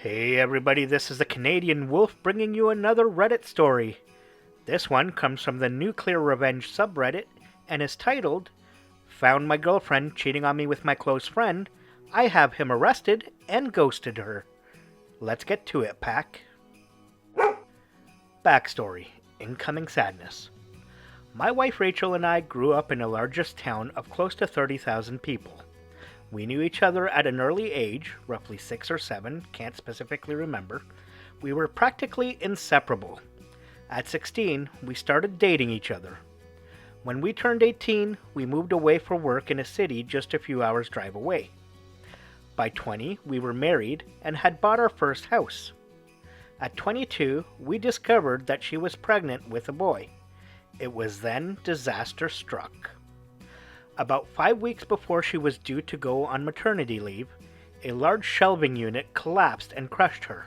Hey everybody, this is the Canadian Wolf bringing you another Reddit story. This one comes from the NuclearRevenge subreddit and is titled, Found my girlfriend cheating on me with my close friend. I have him arrested and ghosted her. Let's get to it, pack. Backstory: Incoming sadness. My wife Rachel and I grew up in the largest town of close to 30,000 people. We knew each other at an early age, roughly 6 or 7, can't specifically remember. We were practically inseparable. At 16, we started dating each other. When we turned 18, we moved away for work in a city just a few hours' drive away. By 20, we were married and had bought our first house. At 22, we discovered that she was pregnant with a boy. It was then disaster struck. About 5 weeks before she was due to go on maternity leave, a large shelving unit collapsed and crushed her.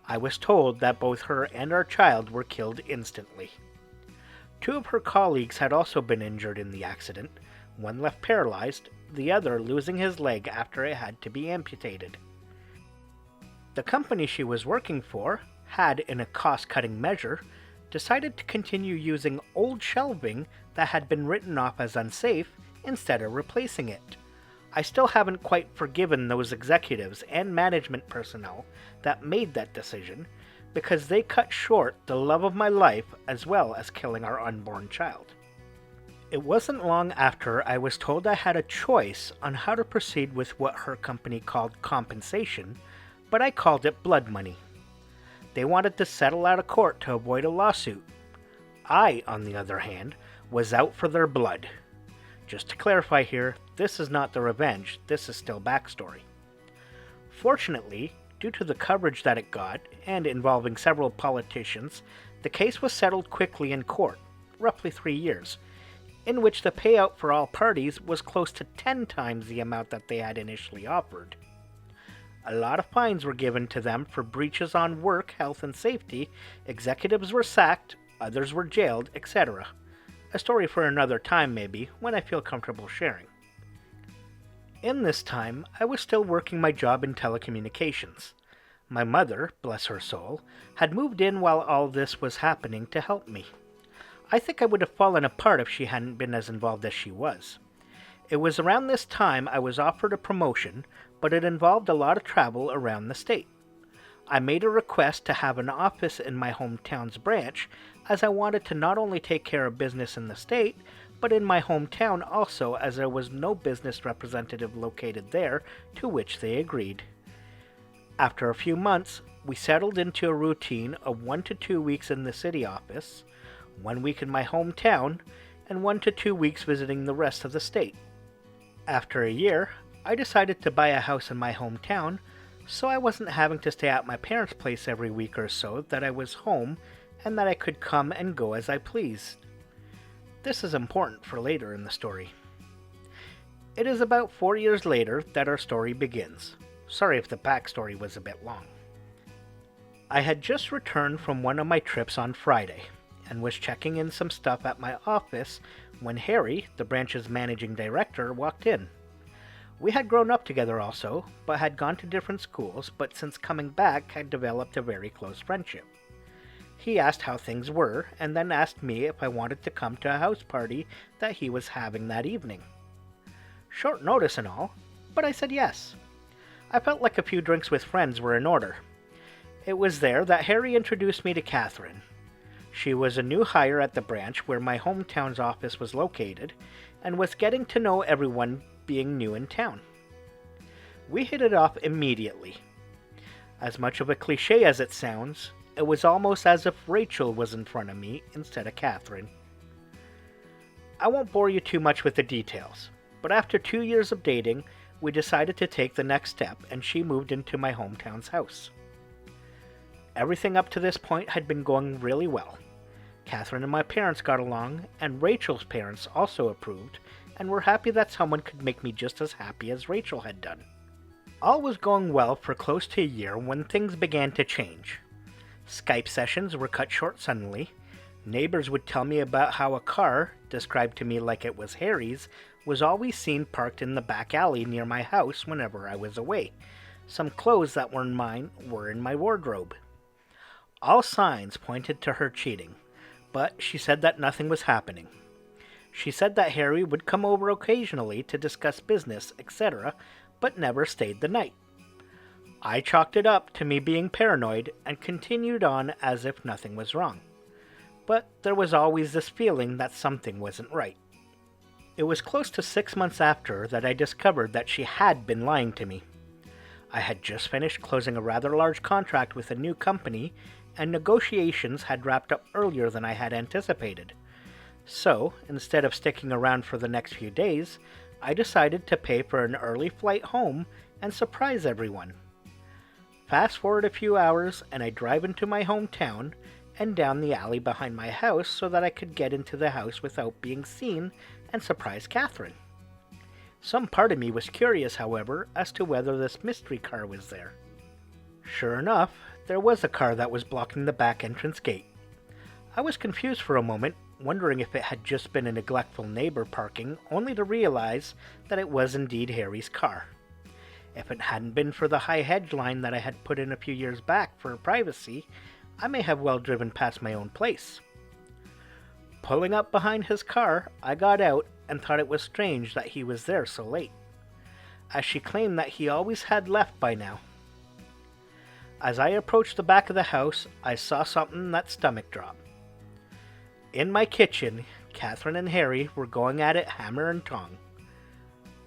I was told that both her and our child were killed instantly. 2 of her colleagues had also been injured in the accident, one left paralyzed, the other losing his leg after it had to be amputated. The company she was working for had, in a cost-cutting measure, decided to continue using old shelving that had been written off as unsafe instead of replacing it. I still haven't quite forgiven those executives and management personnel that made that decision, because they cut short the love of my life as well as killing our unborn child. It wasn't long after I was told I had a choice on how to proceed with what her company called compensation, but I called it blood money. They wanted to settle out of court to avoid a lawsuit. I, on the other hand, was out for their blood. Just to clarify here, this is not the revenge, this is still backstory. Fortunately, due to the coverage that it got, and involving several politicians, the case was settled quickly in court, roughly 3 years, in which the payout for all parties was close to 10 times the amount that they had initially offered. A lot of fines were given to them for breaches on work, health, and safety, executives were sacked, others were jailed, etc. A story for another time maybe, when I feel comfortable sharing. In this time, I was still working my job in telecommunications. My mother, bless her soul, had moved in while all this was happening to help me. I think I would have fallen apart if she hadn't been as involved as she was. It was around this time I was offered a promotion, but it involved a lot of travel around the state. I made a request to have an office in my hometown's branch, as I wanted to not only take care of business in the state, but in my hometown also, as there was no business representative located there, to which they agreed. After a few months, we settled into a routine of 1 to 2 weeks in the city office, 1 week in my hometown, and 1 to 2 weeks visiting the rest of the state. After a year, I decided to buy a house in my hometown, so I wasn't having to stay at my parents' place every week or so, that I was home and that I could come and go as I pleased. This is important for later in the story. It is about 4 years later that our story begins. Sorry if the backstory was a bit long. I had just returned from one of my trips on Friday, and was checking in some stuff at my office when Harry, the branch's managing director, walked in. We had grown up together also, but had gone to different schools, but since coming back had developed a very close friendship. He asked how things were, and then asked me if I wanted to come to a house party that he was having that evening. Short notice and all, but I said yes. I felt like a few drinks with friends were in order. It was there that Harry introduced me to Catherine. She was a new hire at the branch where my hometown's office was located, and was getting to know everyone being new in town. We hit it off immediately. As much of a cliche as it sounds, it was almost as if Rachel was in front of me instead of Catherine. I won't bore you too much with the details, but after 2 years of dating, we decided to take the next step, and she moved into my hometown's house. Everything up to this point had been going really well. Catherine and my parents got along, and Rachel's parents also approved, and were happy that someone could make me just as happy as Rachel had done. All was going well for close to a year when things began to change. Skype sessions were cut short suddenly. Neighbors would tell me about how a car, described to me like it was Harry's, was always seen parked in the back alley near my house whenever I was away, Some clothes that weren't mine were in my wardrobe. All signs pointed to her cheating, but she said that nothing was happening. She said that Harry would come over occasionally to discuss business, etc., but never stayed the night. I chalked it up to me being paranoid and continued on as if nothing was wrong. But there was always this feeling that something wasn't right. It was close to 6 months after that I discovered that she had been lying to me. I had just finished closing a rather large contract with a new company, and negotiations had wrapped up earlier than I had anticipated. So, instead of sticking around for the next few days, I decided to pay for an early flight home and surprise everyone. Fast forward a few hours, and I drive into my hometown and down the alley behind my house so that I could get into the house without being seen and surprise Catherine. Some part of me was curious, however, as to whether this mystery car was there. Sure enough, there was a car that was blocking the back entrance gate. I was confused for a moment, wondering if it had just been a neglectful neighbor parking, only to realize that it was indeed Harry's car. If it hadn't been for the high hedge line that I had put in a few years back for privacy, I may have well driven past my own place. Pulling up behind his car, I got out and thought it was strange that he was there so late, as she claimed that he always had left by now. As I approached the back of the house, I saw something that stomach dropped. In my kitchen, Catherine and Harry were going at it hammer and tong.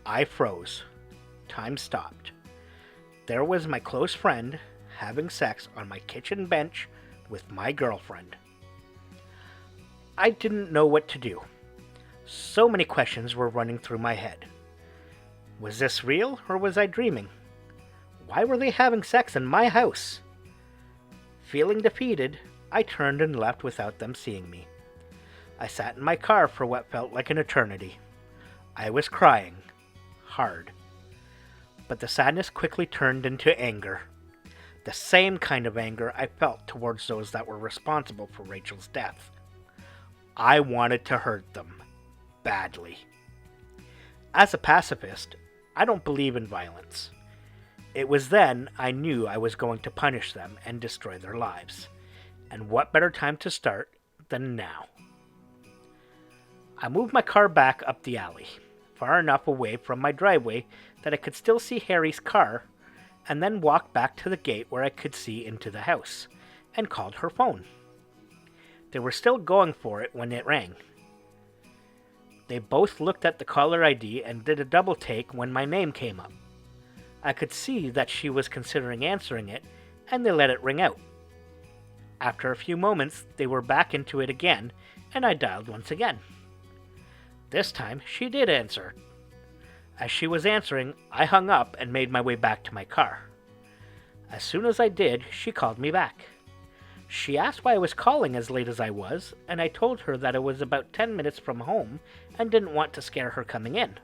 I froze. Time stopped. There was my close friend having sex on my kitchen bench with my girlfriend. I didn't know what to do. So many questions were running through my head. Was this real, or was I dreaming? Why were they having sex in my house? Feeling defeated, I turned and left without them seeing me. I sat in my car for what felt like an eternity. I was crying. Hard. But the sadness quickly turned into anger. The same kind of anger I felt towards those that were responsible for Rachel's death. I wanted to hurt them. Badly. As a pacifist, I don't believe in violence. It was then I knew I was going to punish them and destroy their lives. And what better time to start than now? I moved my car back up the alley, far enough away from my driveway that I could still see Harry's car, and then walked back to the gate where I could see into the house, and called her phone. They were still going for it when it rang. They both looked at the caller ID and did a double take when my name came up. I could see that she was considering answering it, and they let it ring out. After a few moments, they were back into it again, and I dialed once again. This time, she did answer. As she was answering, I hung up and made my way back to my car. As soon as I did, she called me back. She asked why I was calling as late as I was, and I told her that it was about 10 minutes from home and didn't want to scare her coming in.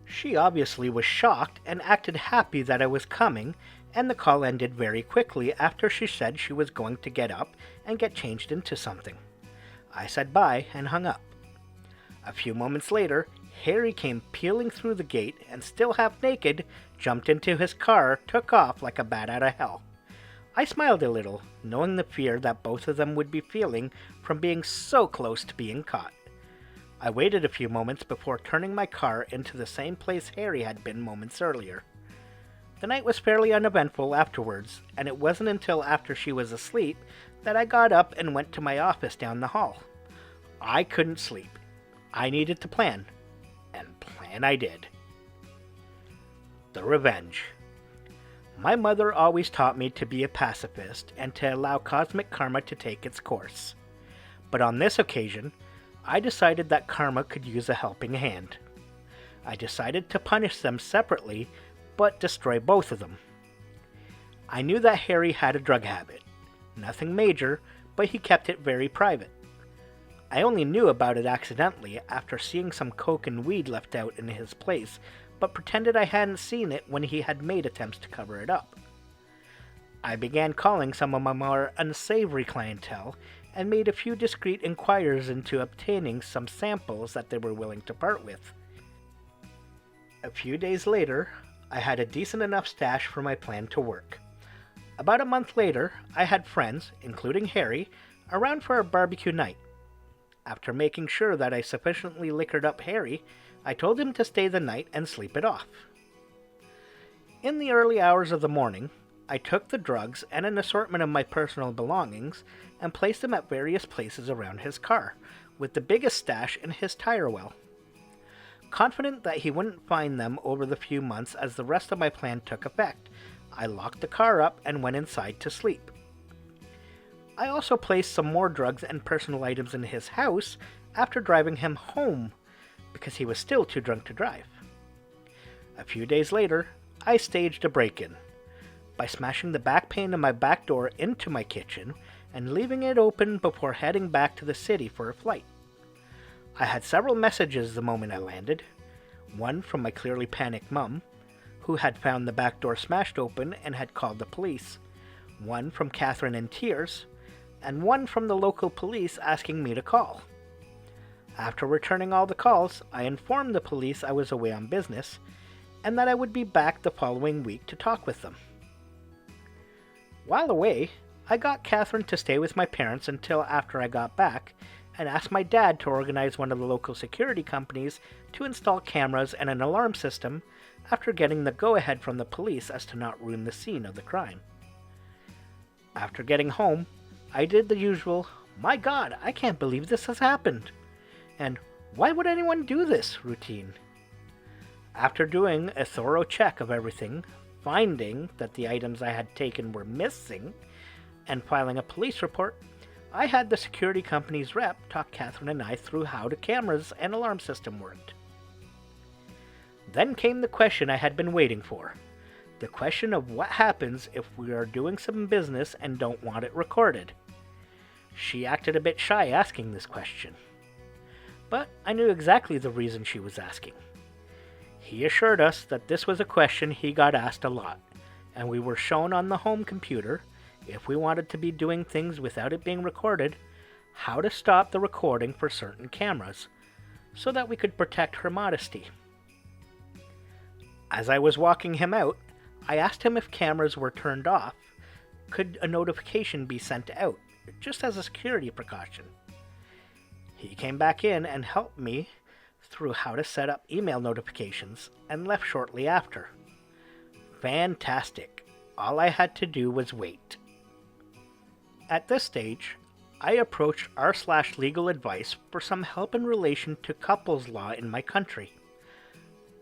She obviously was shocked and acted happy that I was coming, and the call ended very quickly after she said she was going to get up and get changed into something. I said bye and hung up. A few moments later, Harry came peeling through the gate and, still half naked, jumped into his car, took off like a bat out of hell. I smiled a little, knowing the fear that both of them would be feeling from being so close to being caught. I waited a few moments before turning my car into the same place Harry had been moments earlier. The night was fairly uneventful afterwards, and it wasn't until after she was asleep that I got up and went to my office down the hall. I couldn't sleep. I needed to plan, and plan I did. The Revenge. My mother always taught me to be a pacifist and to allow cosmic karma to take its course. But on this occasion, I decided that karma could use a helping hand. I decided to punish them separately, but destroy both of them. I knew that Harry had a drug habit. Nothing major, but he kept it very private. I only knew about it accidentally after seeing some coke and weed left out in his place, but pretended I hadn't seen it when he had made attempts to cover it up. I began calling some of my more unsavory clientele and made a few discreet inquiries into obtaining some samples that they were willing to part with. A few days later, I had a decent enough stash for my plan to work. About a month later, I had friends, including Harry, around for a barbecue night. After making sure that I sufficiently liquored up Harry, I told him to stay the night and sleep it off. In the early hours of the morning, I took the drugs and an assortment of my personal belongings and placed them at various places around his car, with the biggest stash in his tire well. Confident that he wouldn't find them over the few months as the rest of my plan took effect, I locked the car up and went inside to sleep. I also placed some more drugs and personal items in his house after driving him home, because he was still too drunk to drive. A few days later, I staged a break-in by smashing the back pane of my back door into my kitchen and leaving it open before heading back to the city for a flight. I had several messages the moment I landed, one from my clearly panicked mum, who had found the back door smashed open and had called the police, one from Catherine in tears, and one from the local police asking me to call. After returning all the calls, I informed the police I was away on business, and that I would be back the following week to talk with them. While away, I got Catherine to stay with my parents until after I got back, and asked my dad to organize one of the local security companies to install cameras and an alarm system after getting the go-ahead from the police as to not ruin the scene of the crime. After getting home, I did the usual, "My God, I can't believe this has happened," and "Why would anyone do this?" routine. After doing a thorough check of everything, finding that the items I had taken were missing, and filing a police report, I had the security company's rep talk Catherine and I through how the cameras and alarm system worked. Then came the question I had been waiting for. The question of what happens if we are doing some business and don't want it recorded. She acted a bit shy asking this question, but I knew exactly the reason she was asking. He assured us that this was a question he got asked a lot, and we were shown on the home computer, if we wanted to be doing things without it being recorded, how to stop the recording for certain cameras, so that we could protect her modesty. As I was walking him out, I asked him if cameras were turned off, could a notification be sent out, just as a security precaution. He came back in and helped me through how to set up email notifications, and left shortly after. Fantastic. All I had to do was wait. At this stage, I approached r/legal advice for some help in relation to couples law in my country.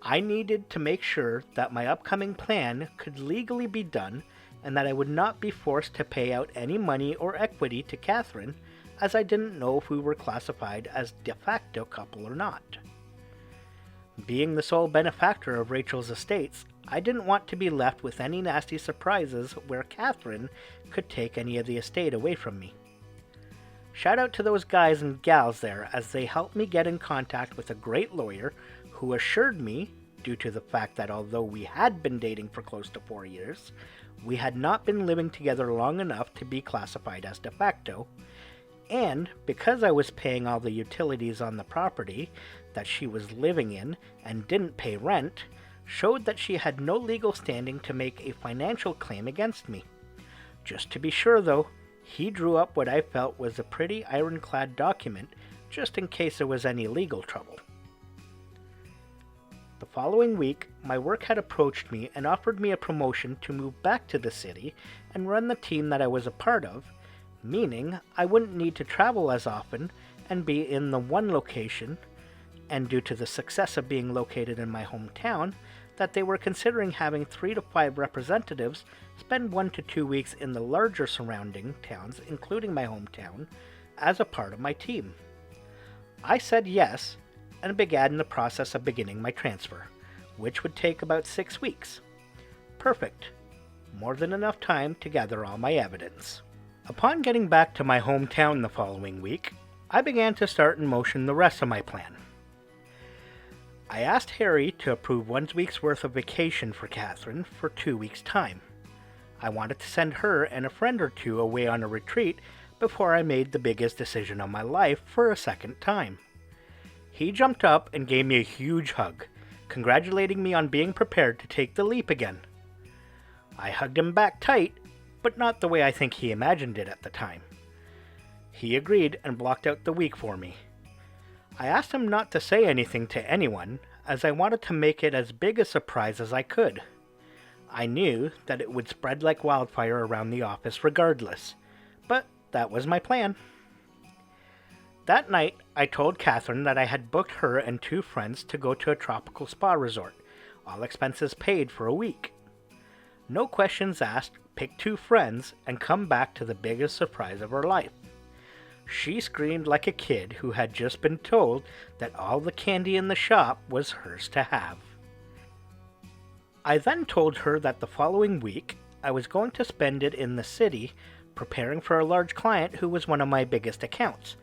I needed to make sure that my upcoming plan could legally be done and that I would not be forced to pay out any money or equity to Catherine, as I didn't know if we were classified as de facto couple or not. Being the sole benefactor of Rachel's estates, I didn't want to be left with any nasty surprises where Catherine could take any of the estate away from me. Shout out to those guys and gals there, as they helped me get in contact with a great lawyer who assured me, due to the fact that although we had been dating for close to 4 years, we had not been living together long enough to be classified as de facto, and because I was paying all the utilities on the property that she was living in and didn't pay rent, showed that she had no legal standing to make a financial claim against me. Just to be sure though, he drew up what I felt was a pretty ironclad document, just in case there was any legal trouble. The following week, my work had approached me and offered me a promotion to move back to the city and run the team that I was a part of, meaning I wouldn't need to travel as often and be in the one location, and due to the success of being located in my hometown, that they were considering having 3 to 5 representatives spend 1 to 2 weeks in the larger surrounding towns, including my hometown, as a part of my team. I said yes, and began the process of beginning my transfer, which would take about 6 weeks. Perfect. More than enough time to gather all my evidence. Upon getting back to my hometown the following week, I began to start in motion the rest of my plan. I asked Harry to approve 1 week's worth of vacation for Catherine for 2 weeks' time. I wanted to send her and a friend or two away on a retreat before I made the biggest decision of my life for a second time. He jumped up and gave me a huge hug, congratulating me on being prepared to take the leap again. I hugged him back tight, but not the way I think he imagined it at the time. He agreed and blocked out the week for me. I asked him not to say anything to anyone, as I wanted to make it as big a surprise as I could. I knew that it would spread like wildfire around the office regardless, but that was my plan. That night, I told Catherine that I had booked her and 2 friends to go to a tropical spa resort, all expenses paid for a week. No questions asked, pick 2 friends, and come back to the biggest surprise of her life. She screamed like a kid who had just been told that all the candy in the shop was hers to have. I then told her that the following week, I was going to spend it in the city preparing for a large client who was one of my biggest accounts,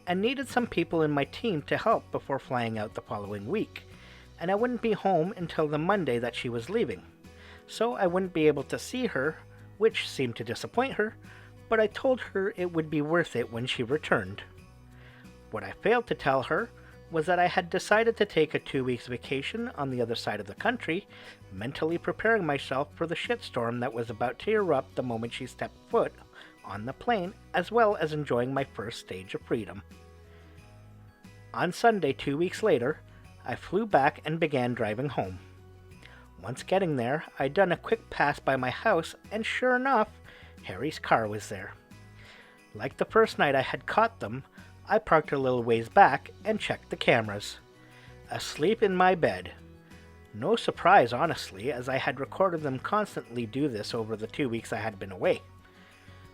and needed some people in my team to help before flying out the following week, and I wouldn't be home until the Monday that she was leaving, so I wouldn't be able to see her, which seemed to disappoint her, but I told her it would be worth it when she returned. What I failed to tell her was that I had decided to take a 2 weeks vacation on the other side of the country, mentally preparing myself for the shitstorm that was about to erupt the moment she stepped foot on the plane, as well as enjoying my first stage of freedom. On Sunday, 2 weeks later, I flew back and began driving home. Once getting there, I'd done a quick pass by my house, and sure enough, Harry's car was there. Like the first night I had caught them, I parked a little ways back and checked the cameras. Asleep in my bed. No surprise, honestly, as I had recorded them constantly do this over the 2 weeks I had been away.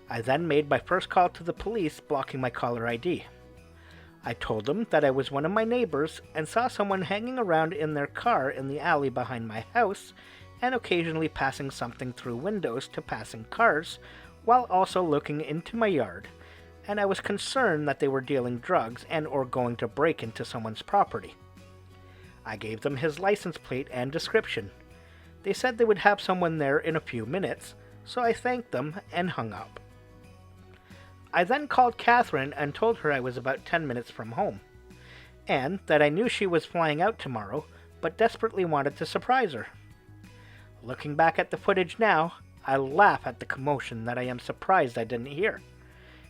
I then made my first call to the police, blocking my caller ID. I told them that I was one of my neighbors and saw someone hanging around in their car in the alley behind my house and occasionally passing something through windows to passing cars, while also looking into my yard, and I was concerned that they were dealing drugs and or going to break into someone's property. I gave them his license plate and description. They said they would have someone there in a few minutes, so I thanked them and hung up. I then called Catherine and told her I was about 10 minutes from home, and that I knew she was flying out tomorrow, but desperately wanted to surprise her. Looking back at the footage now, I laugh at the commotion that I am surprised I didn't hear.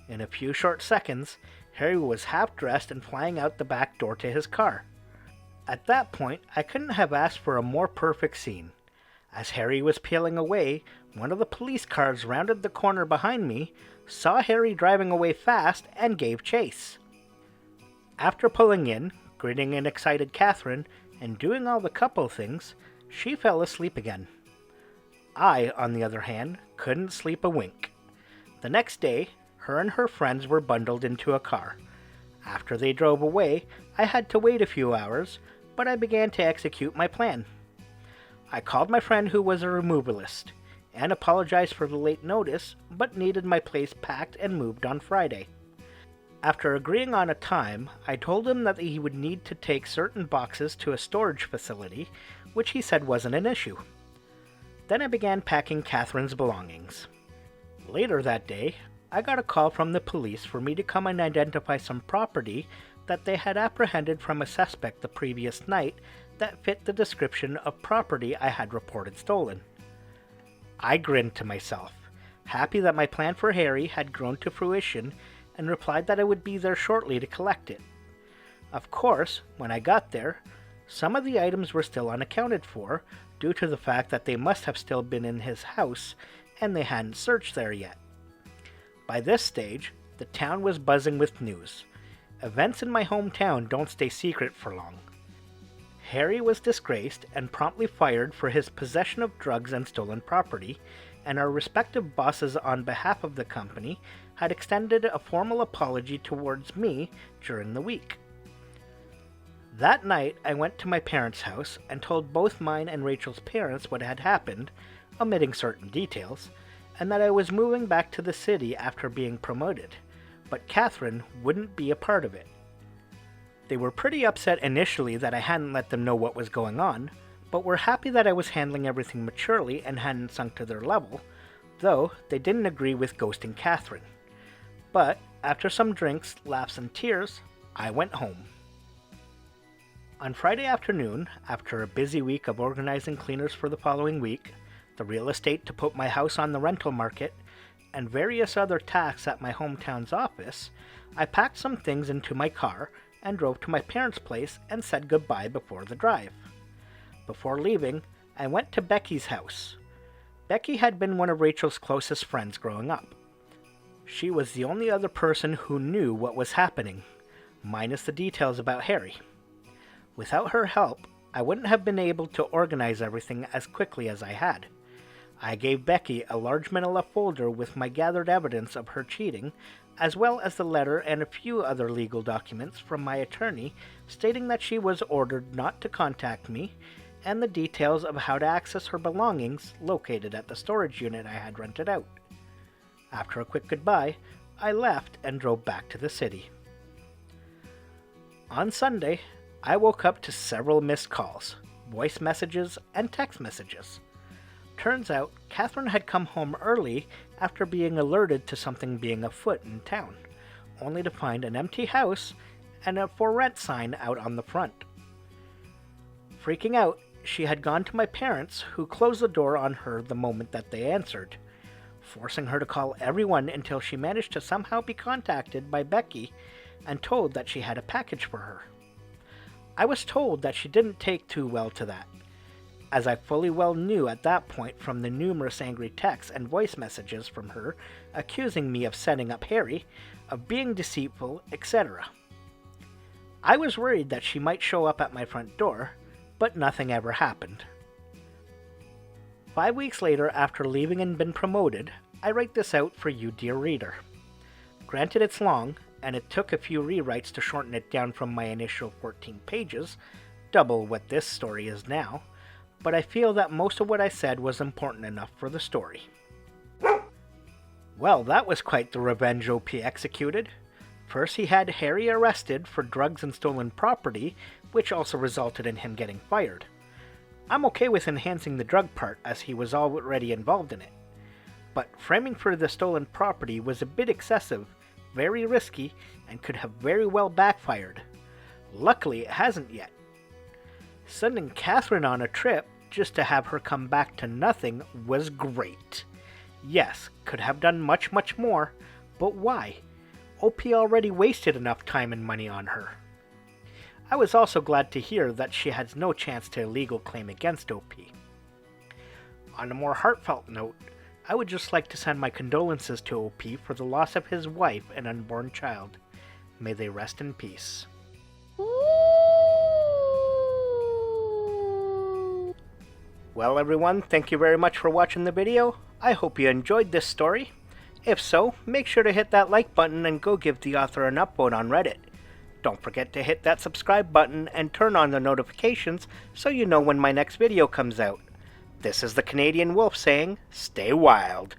In a few short seconds, Harry was half-dressed and flying out the back door to his car. At that point, I couldn't have asked for a more perfect scene. As Harry was peeling away, one of the police cars rounded the corner behind me, saw Harry driving away fast, and gave chase. After pulling in, greeting an excited Catherine, and doing all the couple things, she fell asleep again. I, on the other hand, couldn't sleep a wink. The next day, her and her friends were bundled into a car. After they drove away, I had to wait a few hours, but I began to execute my plan. I called my friend who was a removalist, and apologized for the late notice, but needed my place packed and moved on Friday. After agreeing on a time, I told him that he would need to take certain boxes to a storage facility, which he said wasn't an issue. Then I began packing Catherine's belongings. Later that day, I got a call from the police for me to come and identify some property that they had apprehended from a suspect the previous night that fit the description of property I had reported stolen. I grinned to myself, happy that my plan for Harry had grown to fruition, and replied that I would be there shortly to collect it. Of course, when I got there, some of the items were still unaccounted for, due to the fact that they must have still been in his house, and they hadn't searched there yet. By this stage, the town was buzzing with news. Events in my hometown don't stay secret for long. Harry was disgraced and promptly fired for his possession of drugs and stolen property, and our respective bosses on behalf of the company had extended a formal apology towards me during the week. That night, I went to my parents' house and told both mine and Rachel's parents what had happened, omitting certain details, and that I was moving back to the city after being promoted, but Catherine wouldn't be a part of it. They were pretty upset initially that I hadn't let them know what was going on, but were happy that I was handling everything maturely and hadn't sunk to their level, though they didn't agree with ghosting Catherine. But after some drinks, laughs, and tears, I went home. On Friday afternoon, after a busy week of organizing cleaners for the following week, the real estate to put my house on the rental market, and various other tasks at my hometown's office, I packed some things into my car and drove to my parents' place and said goodbye before the drive. Before leaving, I went to Becky's house. Becky had been one of Rachel's closest friends growing up. She was the only other person who knew what was happening, minus the details about Harry. Without her help, I wouldn't have been able to organize everything as quickly as I had. I gave Becky a large manila folder with my gathered evidence of her cheating, as well as the letter and a few other legal documents from my attorney stating that she was ordered not to contact me, and the details of how to access her belongings located at the storage unit I had rented out. After a quick goodbye, I left and drove back to the city. On Sunday, I woke up to several missed calls, voice messages, and text messages. Turns out, Catherine had come home early after being alerted to something being afoot in town, only to find an empty house and a for rent sign out on the front. Freaking out, she had gone to my parents, who closed the door on her the moment that they answered, forcing her to call everyone until she managed to somehow be contacted by Becky and told that she had a package for her. I was told that she didn't take too well to that, as I fully well knew at that point from the numerous angry texts and voice messages from her accusing me of setting up Harry, of being deceitful, etc. I was worried that she might show up at my front door, but nothing ever happened. 5 weeks later, after leaving and been promoted, I write this out for you, dear reader. Granted, it's long, and it took a few rewrites to shorten it down from my initial 14 pages, double what this story is now, but I feel that most of what I said was important enough for the story. Well, that was quite the revenge OP executed. First, he had Harry arrested for drugs and stolen property, which also resulted in him getting fired. I'm okay with enhancing the drug part, as he was already involved in it. But framing for the stolen property was a bit excessive, very risky, and could have very well backfired. Luckily, it hasn't yet. Sending Catherine on a trip just to have her come back to nothing was great. Yes, could have done much more, but why? OP already wasted enough time and money on her. I was also glad to hear that she has no chance to a legal claim against OP. On a more heartfelt note, I would just like to send my condolences to OP for the loss of his wife and unborn child. May they rest in peace. Well everyone, thank you very much for watching the video. I hope you enjoyed this story. If so, make sure to hit that like button and go give the author an upvote on Reddit. Don't forget to hit that subscribe button and turn on the notifications so you know when my next video comes out. This is the Canadian Wolf saying, stay wild.